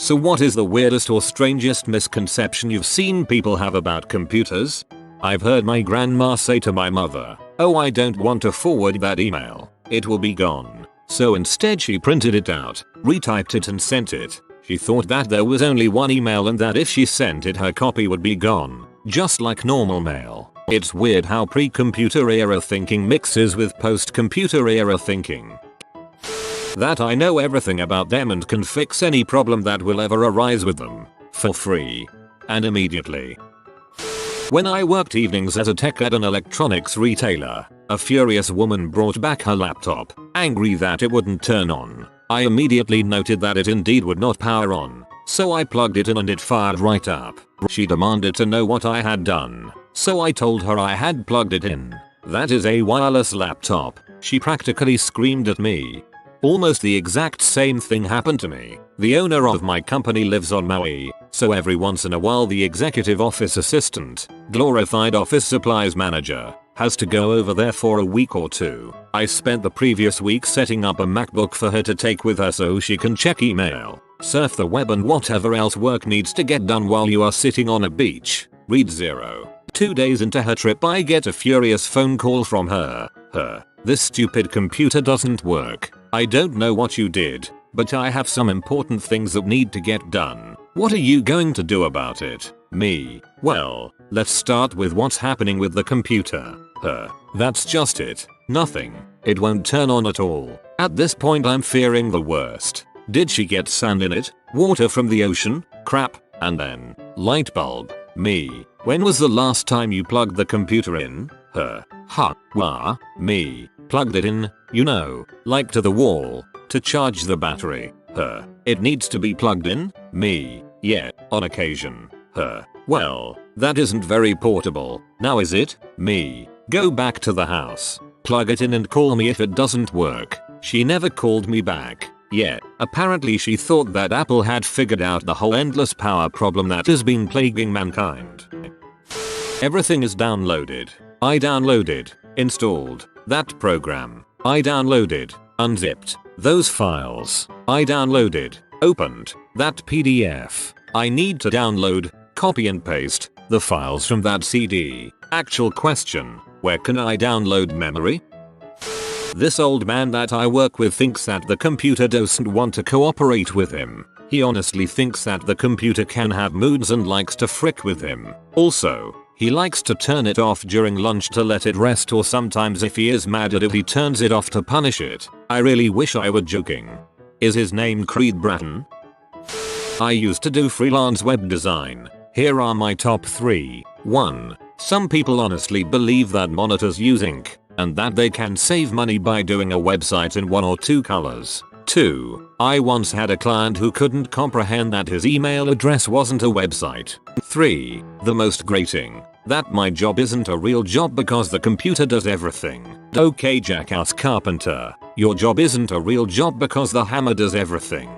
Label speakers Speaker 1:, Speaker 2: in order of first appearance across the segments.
Speaker 1: So what is the weirdest or strangest misconception you've seen people have about computers? I've heard my grandma say to my mother, "Oh, I don't want to forward that email. It will be gone." So instead she printed it out, retyped it and sent it. She thought that there was only one email and that if she sent it her copy would be gone, just like normal mail. It's weird how pre-computer era thinking mixes with post-computer era thinking. That I know everything about them and can fix any problem that will ever arise with them. For free. And immediately. When I worked evenings as a tech at an electronics retailer, a furious woman brought back her laptop, angry that it wouldn't turn on. I immediately noted that it indeed would not power on, so I plugged it in and it fired right up. She demanded to know what I had done, so I told her I had plugged it in. "That is a wireless laptop," she practically screamed at me. Almost the exact same thing happened to me. The owner of my company lives on Maui, so every once in a while the executive office assistant, glorified office supplies manager, has to go over there for a week or two. I spent the previous week setting up a MacBook for her to take with her so she can check email, surf the web and whatever else work needs to get done while you are sitting on a beach. Read 0. 2 days into her trip I get a furious phone call from her. "This stupid computer doesn't work. I don't know what you did, but I have some important things that need to get done. What are you going to do about it?" Me: "Well, let's start with what's happening with the computer." "That's just it. Nothing. It won't turn on at all." At this point I'm fearing the worst. Did she get sand in it? Water from the ocean? Crap. And then, light bulb. Me: "When was the last time you plugged the computer in?" Wah. Me: "Plugged it in, you know, like to the wall, to charge the battery." "It needs to be plugged in?" Me: "Yeah, on occasion." "Well, that isn't very portable, now is it?" Me: "Go back to the house, plug it in and call me if it doesn't work." She never called me back. Yeah, apparently she thought that Apple had figured out the whole endless power problem that has been plaguing mankind. Everything is downloaded. I downloaded, installed that program. I downloaded, unzipped those files. I downloaded, opened that PDF. I need to download, copy and paste the files from that CD. Actual question: where can I download memory? This old man that I work with thinks that the computer doesn't want to cooperate with him. He honestly thinks that the computer can have moods and likes to frick with him. Also, he likes to turn it off during lunch to let it rest, or sometimes if he is mad at it he turns it off to punish it. I really wish I were joking. Is his name Creed Bratton? I used to do freelance web design. Here are my top 3. 1. Some people honestly believe that monitors use ink, and that they can save money by doing a website in 1 or 2 colors. 2. I once had a client who couldn't comprehend that his email address wasn't a website. 3. The most grating: that my job isn't a real job because the computer does everything. Okay, jackass carpenter, your job isn't a real job because the hammer does everything.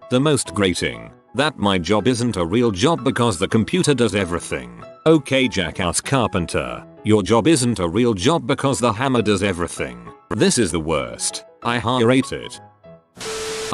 Speaker 1: The most grating: that my job isn't a real job because the computer does everything. Okay, jackass carpenter, your job isn't a real job because the hammer does everything. This is the worst. I hate it.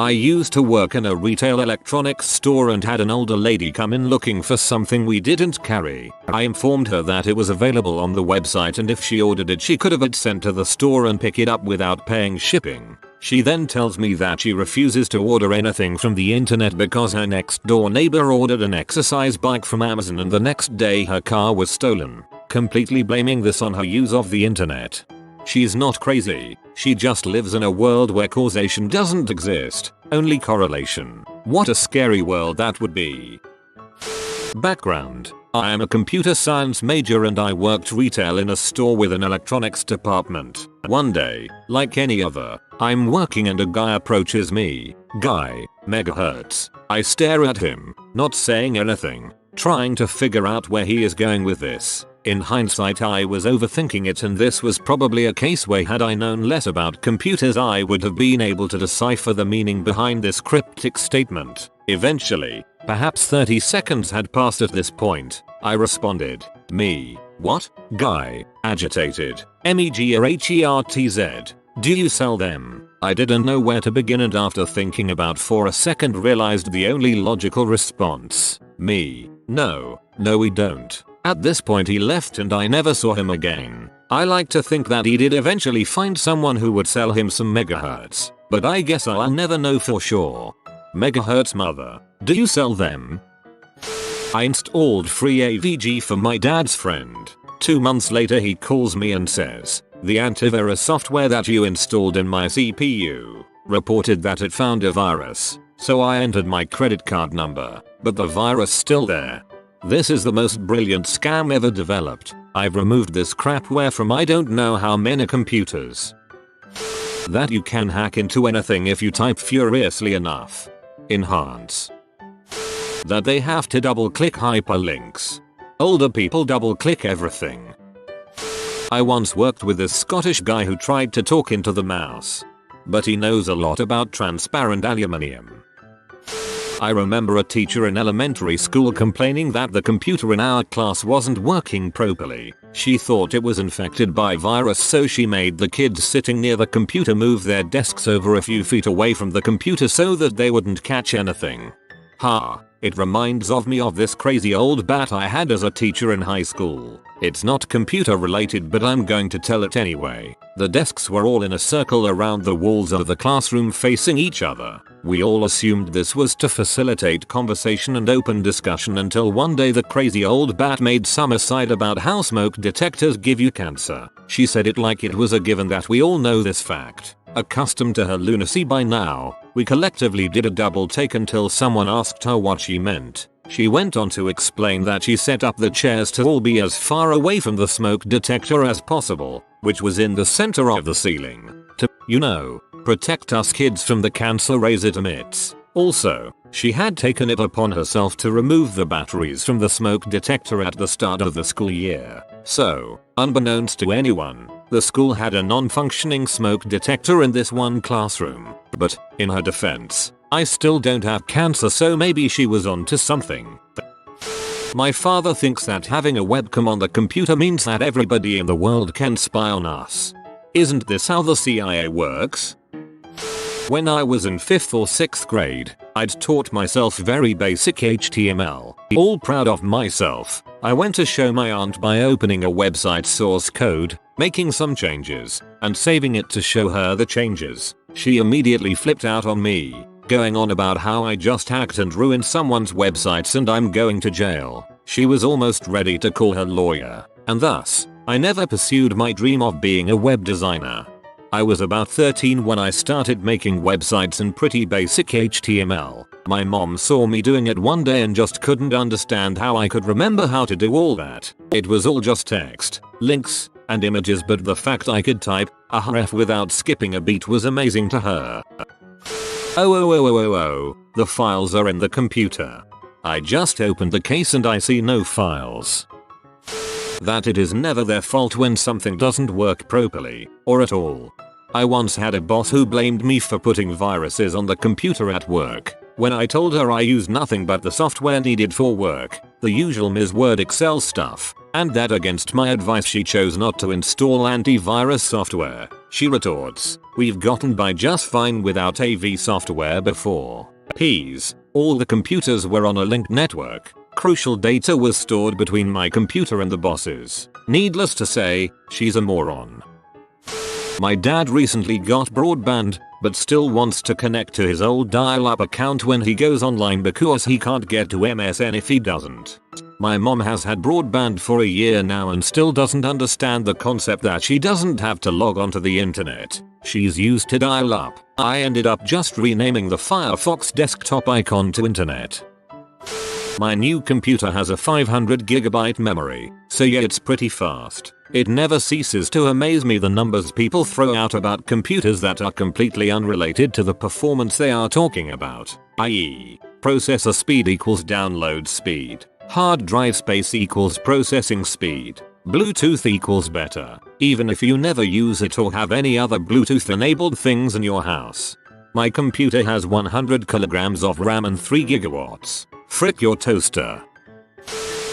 Speaker 1: I used to work in a retail electronics store and had an older lady come in looking for something we didn't carry. I informed her that it was available on the website and if she ordered it she could have it sent to the store and pick it up without paying shipping. She then tells me that she refuses to order anything from the internet because her next door neighbor ordered an exercise bike from Amazon and the next day her car was stolen, completely blaming this on her use of the internet. She's not crazy, she just lives in a world where causation doesn't exist, only correlation. What a scary world that would be. Background: I am a computer science major and I worked retail in a store with an electronics department. One day, like any other, I'm working and a guy approaches me. Guy, megahertz. I stare at him, not saying anything, trying to figure out where he is going with this. In hindsight I was overthinking it and this was probably a case where had I known less about computers I would have been able to decipher the meaning behind this cryptic statement. Eventually, perhaps 30 seconds had passed at this point, I responded. Me: "What?" Guy, agitated. "Megahertz. Do you sell them?" I didn't know where to begin, and after thinking about for a second realized the only logical response. Me. No, we don't. At this point he left and I never saw him again. I like to think that he did eventually find someone who would sell him some megahertz, but I guess I'll never know for sure. Megahertz mother, do you sell them? I installed free AVG for my dad's friend. 2 months later he calls me and says, the antivirus software that you installed in my CPU reported that it found a virus. So I entered my credit card number, but the virus still there. This is the most brilliant scam ever developed. I've removed this crapware from I don't know how many computers. That you can hack into anything if you type furiously enough. Enhance. That they have to double click hyperlinks. Older people double click everything. I once worked with this Scottish guy who tried to talk into the mouse. But he knows a lot about transparent aluminium. I remember a teacher in elementary school complaining that the computer in our class wasn't working properly. She thought it was infected by virus, so she made the kids sitting near the computer move their desks over a few feet away from the computer so that they wouldn't catch anything. It reminds me of this crazy old bat I had as a teacher in high school. It's not computer related, but I'm going to tell it anyway. The desks were all in a circle around the walls of the classroom facing each other. We all assumed this was to facilitate conversation and open discussion until one day the crazy old bat made some aside about how smoke detectors give you cancer. She said it like it was a given that we all know this fact. Accustomed to her lunacy by now, we collectively did a double take until someone asked her what she meant. She went on to explain that she set up the chairs to all be as far away from the smoke detector as possible, which was in the center of the ceiling, to, protect us kids from the cancer rays it emits. Also, she had taken it upon herself to remove the batteries from the smoke detector at the start of the school year. So, unbeknownst to anyone, the school had a non-functioning smoke detector in this one classroom. But, in her defense, I still don't have cancer, so maybe she was onto something. My father thinks that having a webcam on the computer means that everybody in the world can spy on us. Isn't this how the CIA works? When I was in 5th or 6th grade, I'd taught myself very basic HTML. All proud of myself, I went to show my aunt by opening a website source code, making some changes, and saving it to show her the changes. She immediately flipped out on me, going on about how I just hacked and ruined someone's websites and I'm going to jail. She was almost ready to call her lawyer, and thus, I never pursued my dream of being a web designer. I was about 13 when I started making websites in pretty basic HTML. My mom saw me doing it one day and just couldn't understand how I could remember how to do all that. It was all just text, links, and images, but the fact I could type a href without skipping a beat was amazing to her. The files are in the computer. I just opened the case and I see no files. That it is never their fault when something doesn't work properly, or at all. I once had a boss who blamed me for putting viruses on the computer at work. When I told her I used nothing but the software needed for work, the usual Ms. Word Excel stuff, and that against my advice she chose not to install antivirus software, she retorts, "We've gotten by just fine without AV software before." All the computers were on a linked network. Crucial data was stored between my computer and the boss's. Needless to say, she's a moron. My dad recently got broadband, but still wants to connect to his old dial-up account when he goes online because he can't get to MSN if he doesn't. My mom has had broadband for a year now and still doesn't understand the concept that she doesn't have to log onto the internet. She's used to dial-up. I ended up just renaming the Firefox desktop icon to internet. My new computer has a 500GB memory, so yeah, it's pretty fast. It never ceases to amaze me the numbers people throw out about computers that are completely unrelated to the performance they are talking about, i.e., processor speed equals download speed, hard drive space equals processing speed, Bluetooth equals better, even if you never use it or have any other Bluetooth enabled things in your house. My computer has 100 kilograms of RAM and 3 gigawatts. Frick your toaster.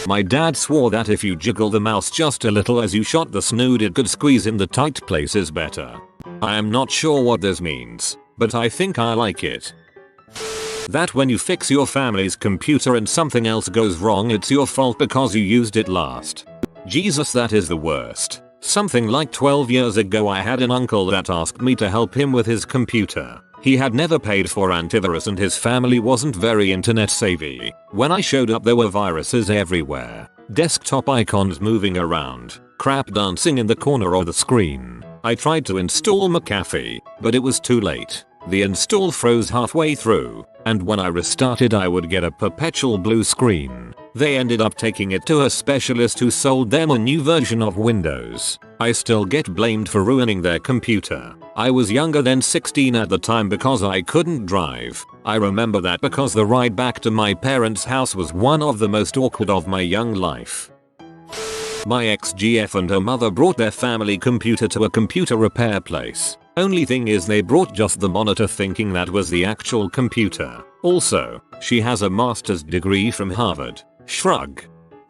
Speaker 1: My dad swore that if you jiggle the mouse just a little as you shot the snood it could squeeze in the tight places better. I am not sure what this means, but I think I like it. That when you fix your family's computer and something else goes wrong, it's your fault because you used it last. Jesus, that is the worst. Something like 12 years ago I had an uncle that asked me to help him with his computer. He had never paid for antivirus and his family wasn't very internet savvy. When I showed up there were viruses everywhere. Desktop icons moving around. Crap dancing in the corner of the screen. I tried to install McAfee, but it was too late. The install froze halfway through, and when I restarted I would get a perpetual blue screen. They ended up taking it to a specialist who sold them a new version of Windows. I still get blamed for ruining their computer. I was younger than 16 at the time because I couldn't drive. I remember that because the ride back to my parents' house was one of the most awkward of my young life. My ex-GF and her mother brought their family computer to a computer repair place. Only thing is they brought just the monitor thinking that was the actual computer. Also, she has a master's degree from Harvard. Shrug.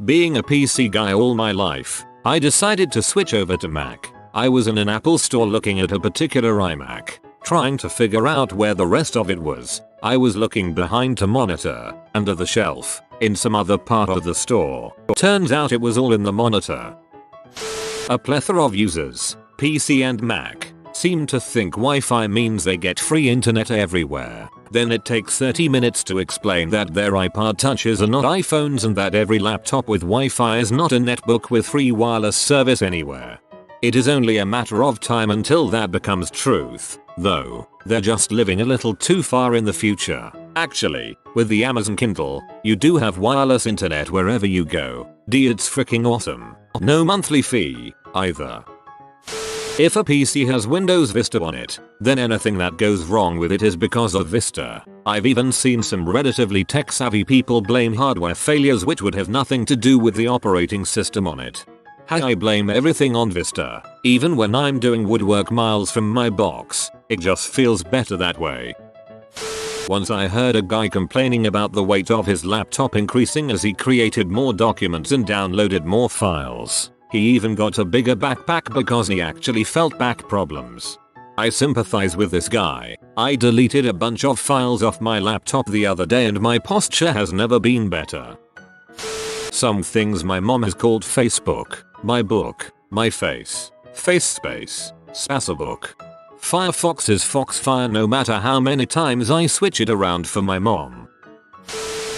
Speaker 1: Being a PC guy all my life, I decided to switch over to Mac. I was in an Apple store looking at a particular iMac, trying to figure out where the rest of it was. I was looking behind the monitor, under the shelf, in some other part of the store. Turns out it was all in the monitor. A plethora of users, PC and Mac, seem to think Wi-Fi means they get free internet everywhere. Then it takes 30 minutes to explain that their iPod touches are not iPhones and that every laptop with Wi-Fi is not a netbook with free wireless service anywhere. It is only a matter of time until that becomes truth, though. They're just living a little too far in the future. Actually, with the Amazon Kindle, you do have wireless internet wherever you go. It's freaking awesome. No monthly fee, either. If a PC has Windows Vista on it, then anything that goes wrong with it is because of Vista. I've even seen some relatively tech-savvy people blame hardware failures which would have nothing to do with the operating system on it. I blame everything on Vista. Even when I'm doing woodwork miles from my box, it just feels better that way. Once I heard a guy complaining about the weight of his laptop increasing as he created more documents and downloaded more files. He even got a bigger backpack because he actually felt back problems. I sympathize with this guy. I deleted a bunch of files off my laptop the other day and my posture has never been better. Some things my mom has called Facebook, my book, my face, face space, Spacerbook. Firefox is Foxfire no matter how many times I switch it around for my mom.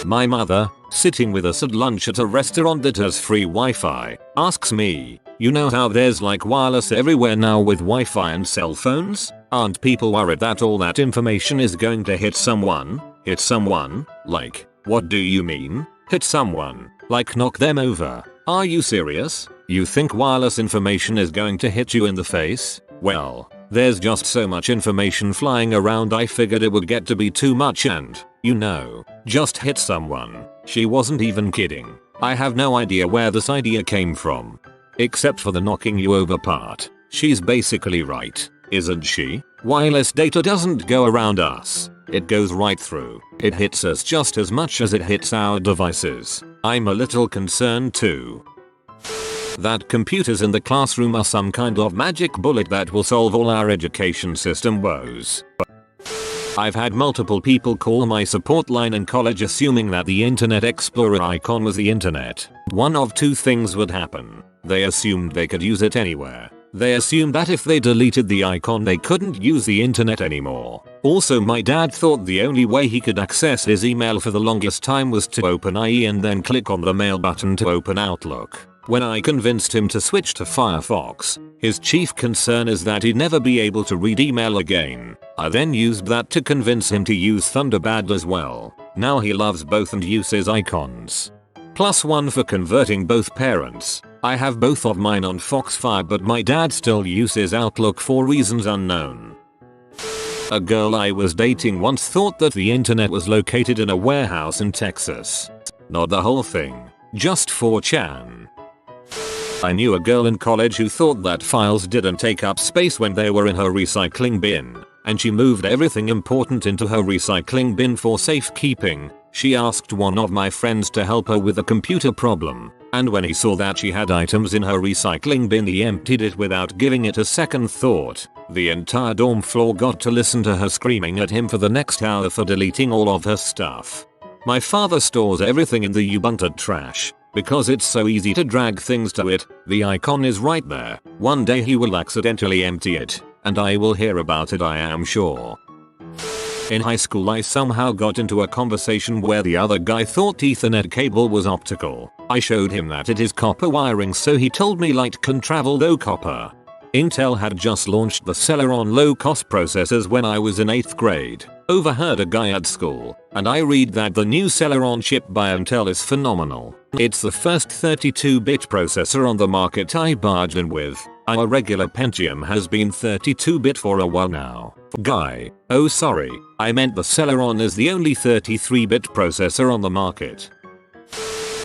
Speaker 1: My mother, sitting with us at lunch at a restaurant that has free Wi-Fi, asks me, "You know how there's like wireless everywhere now with Wi-Fi and cell phones? Aren't people worried that all that information is going to hit someone? Hit someone? Like, what do you mean? Hit someone? Like knock them over? Are you serious? You think wireless information is going to hit you in the face? Well, there's just so much information flying around I figured it would get to be too much and, you know, just hit someone." She wasn't even kidding. I have no idea where this idea came from. Except for the knocking you over part. She's basically right, isn't she? Wireless data doesn't go around us. It goes right through. It hits us just as much as it hits our devices. I'm a little concerned too. That computers in the classroom are some kind of magic bullet that will solve all our education system woes. I've had multiple people call my support line in college assuming that the Internet Explorer icon was the internet. One of two things would happen. They assumed they could use it anywhere. They assumed that if they deleted the icon they couldn't use the internet anymore. Also my dad thought the only way he could access his email for the longest time was to open IE and then click on the mail button to open Outlook. When I convinced him to switch to Firefox, his chief concern is that he'd never be able to read email again. I then used that to convince him to use Thunderbird as well. Now he loves both and uses icons. +1 for converting both parents. I have both of mine on Foxfire but my dad still uses Outlook for reasons unknown. A girl I was dating once thought that the internet was located in a warehouse in Texas. Not the whole thing, just 4chan. I knew a girl in college who thought that files didn't take up space when they were in her recycling bin, and she moved everything important into her recycling bin for safekeeping. She asked one of my friends to help her with a computer problem, And when he saw that she had items in her recycling bin, he emptied it without giving it a second thought. The entire dorm floor got to listen to her screaming at him for the next hour for deleting all of her stuff. My father stores everything in the Ubuntu trash because it's so easy to drag things to it. The icon is right there. One day he will accidentally empty it, and I will hear about it, I am sure. In high school I somehow got into a conversation where the other guy thought Ethernet cable was optical. I showed him that it is copper wiring, so he told me light can travel though copper. Intel had just launched the Celeron low-cost processors when I was in 8th grade. Overheard a guy at school, and I read that the new Celeron chip by Intel is phenomenal. It's the first 32-bit processor on the market I barged in with. Our regular Pentium has been 32-bit for a while now. Guy, oh sorry, I meant the Celeron is the only 33-bit processor on the market.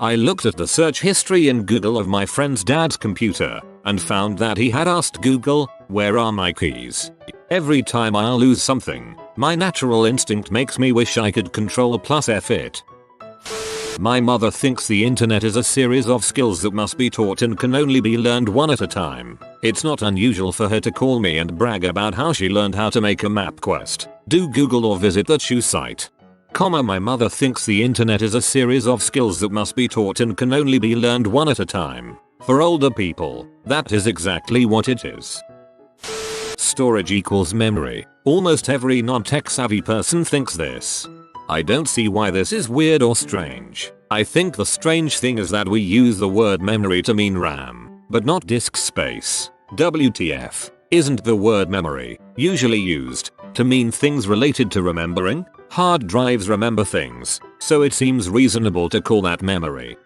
Speaker 1: I looked at the search history in Google of my friend's dad's computer and found that he had asked Google, "Where are my keys?" Every time I lose something, my natural instinct makes me wish I could Control+F it. My mother thinks the internet is a series of skills that must be taught and can only be learned one at a time. It's not unusual for her to call me and brag about how she learned how to make a MapQuest, do Google or visit the Chew site. My mother thinks the internet is a series of skills that must be taught and can only be learned one at a time. For older people, that is exactly what it is. Storage equals memory. Almost every non-tech savvy person thinks this. I don't see why this is weird or strange. I think the strange thing is that we use the word memory to mean RAM, but not disk space. WTF? Isn't the word memory usually used to mean things related to remembering? Hard drives remember things, so it seems reasonable to call that memory.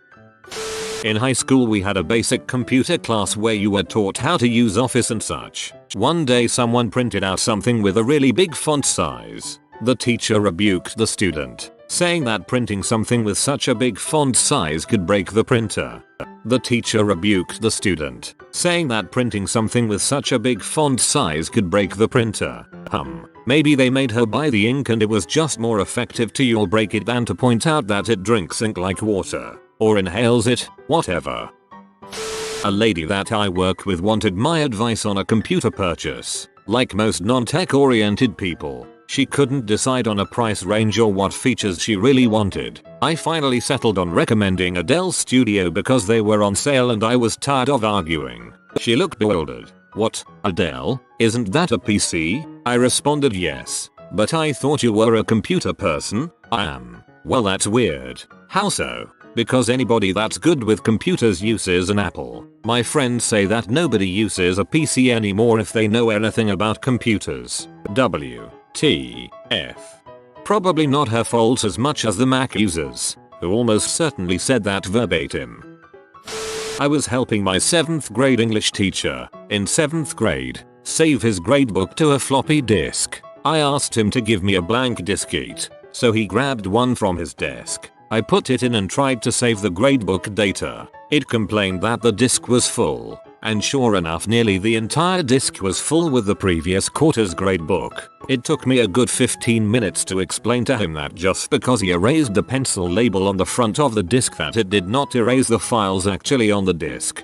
Speaker 1: In high school we had a basic computer class where you were taught how to use Office and such. One day someone printed out something with a really big font size. The teacher rebuked the student, saying that printing something with such a big font size could break the printer. The teacher rebuked the student, saying that printing something with such a big font size could break the printer. Maybe they made her buy the ink and it was just more effective to you'll break it than to point out that it drinks ink like water, or inhales it, whatever. A lady that I work with wanted my advice on a computer purchase. Like most non-tech oriented people, she couldn't decide on a price range or what features she really wanted. I finally settled on recommending a Dell Studio because they were on sale and I was tired of arguing. She looked bewildered. What, a Dell? Isn't that a PC? I responded yes, but I thought you were a computer person. I am. Well, that's weird. How so? Because anybody that's good with computers uses an Apple. My friends say that nobody uses a PC anymore if they know anything about computers. WTF. Probably not her fault as much as the Mac users, who almost certainly said that verbatim. I was helping my 7th grade English teacher, in 7th grade, save his gradebook to a floppy disk. I asked him to give me a blank diskette, so he grabbed one from his desk. I put it in and tried to save the gradebook data. It complained that the disk was full, and sure enough nearly the entire disk was full with the previous quarter's gradebook. It took me a good 15 minutes to explain to him that just because he erased the pencil label on the front of the disk that it did not erase the files actually on the disk.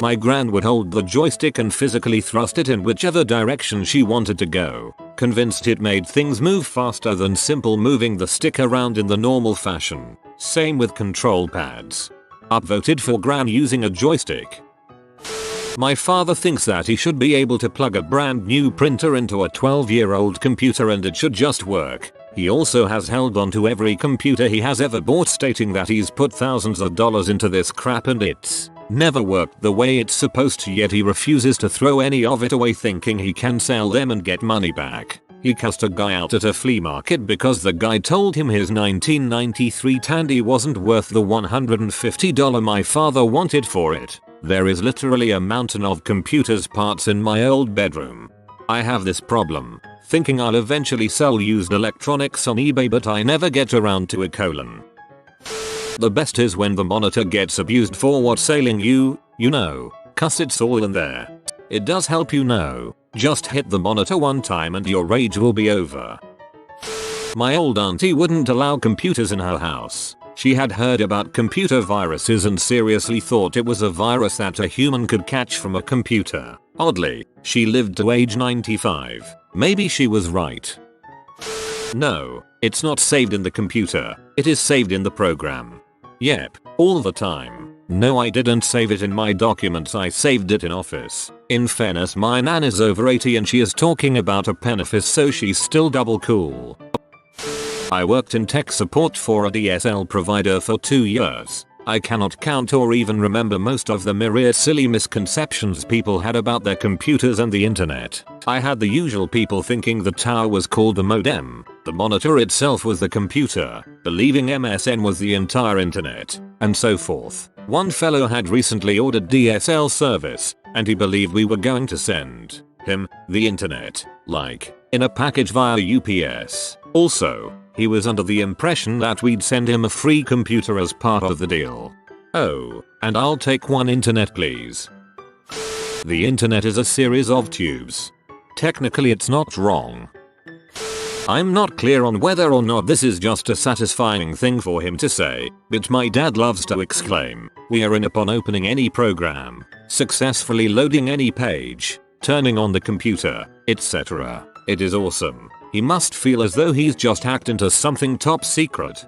Speaker 1: My gran would hold the joystick and physically thrust it in whichever direction she wanted to go, convinced it made things move faster than simple moving the stick around in the normal fashion. Same with control pads. Upvoted for gran using a joystick. My father thinks that he should be able to plug a brand new printer into a 12-year-old computer and it should just work. He also has held on to every computer he has ever bought, stating that he's put thousands of dollars into this crap and it's never worked the way it's supposed to, yet he refuses to throw any of it away, thinking he can sell them and get money back. He cussed a guy out at a flea market because the guy told him his 1993 Tandy wasn't worth the $150 my father wanted for it. There is literally a mountain of computers parts in my old bedroom. I have this problem, thinking I'll eventually sell used electronics on eBay, but I never get around to it. The best is when the monitor gets abused for what's ailing you know, cause it's all in there. It does help, just hit the monitor one time and your rage will be over. My old auntie wouldn't allow computers in her house. She had heard about computer viruses and seriously thought it was a virus that a human could catch from a computer. Oddly, she lived to age 95. Maybe she was right. No, it's not saved in the computer, it is saved in the program. Yep, all the time. No, I didn't save it in my documents, I saved it in Office. In fairness, my nan is over 80 and she is talking about a penoffice, so she's still double cool. I worked in tech support for a DSL provider for 2 years. I cannot count or even remember most of the myriad silly misconceptions people had about their computers and the internet. I had the usual people thinking the tower was called the modem, the monitor itself was the computer, believing MSN was the entire internet, and so forth. One fellow had recently ordered DSL service, and he believed we were going to send him the internet, like, in a package via UPS. Also, he was under the impression that we'd send him a free computer as part of the deal. Oh, and I'll take one internet please. The internet is a series of tubes. Technically it's not wrong. I'm not clear on whether or not this is just a satisfying thing for him to say, but my dad loves to exclaim, "We are in upon opening any program, successfully loading any page, turning on the computer, etc. It is awesome." He must feel as though he's just hacked into something top secret.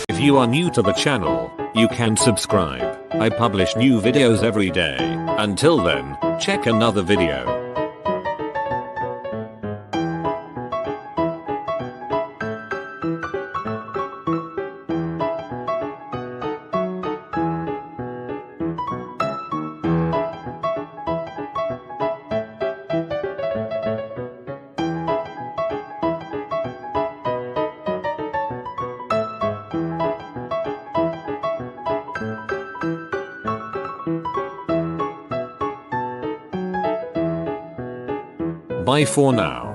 Speaker 1: If you are new to the channel, you can subscribe. I publish new videos every day. Until then, check another video. Bye for now.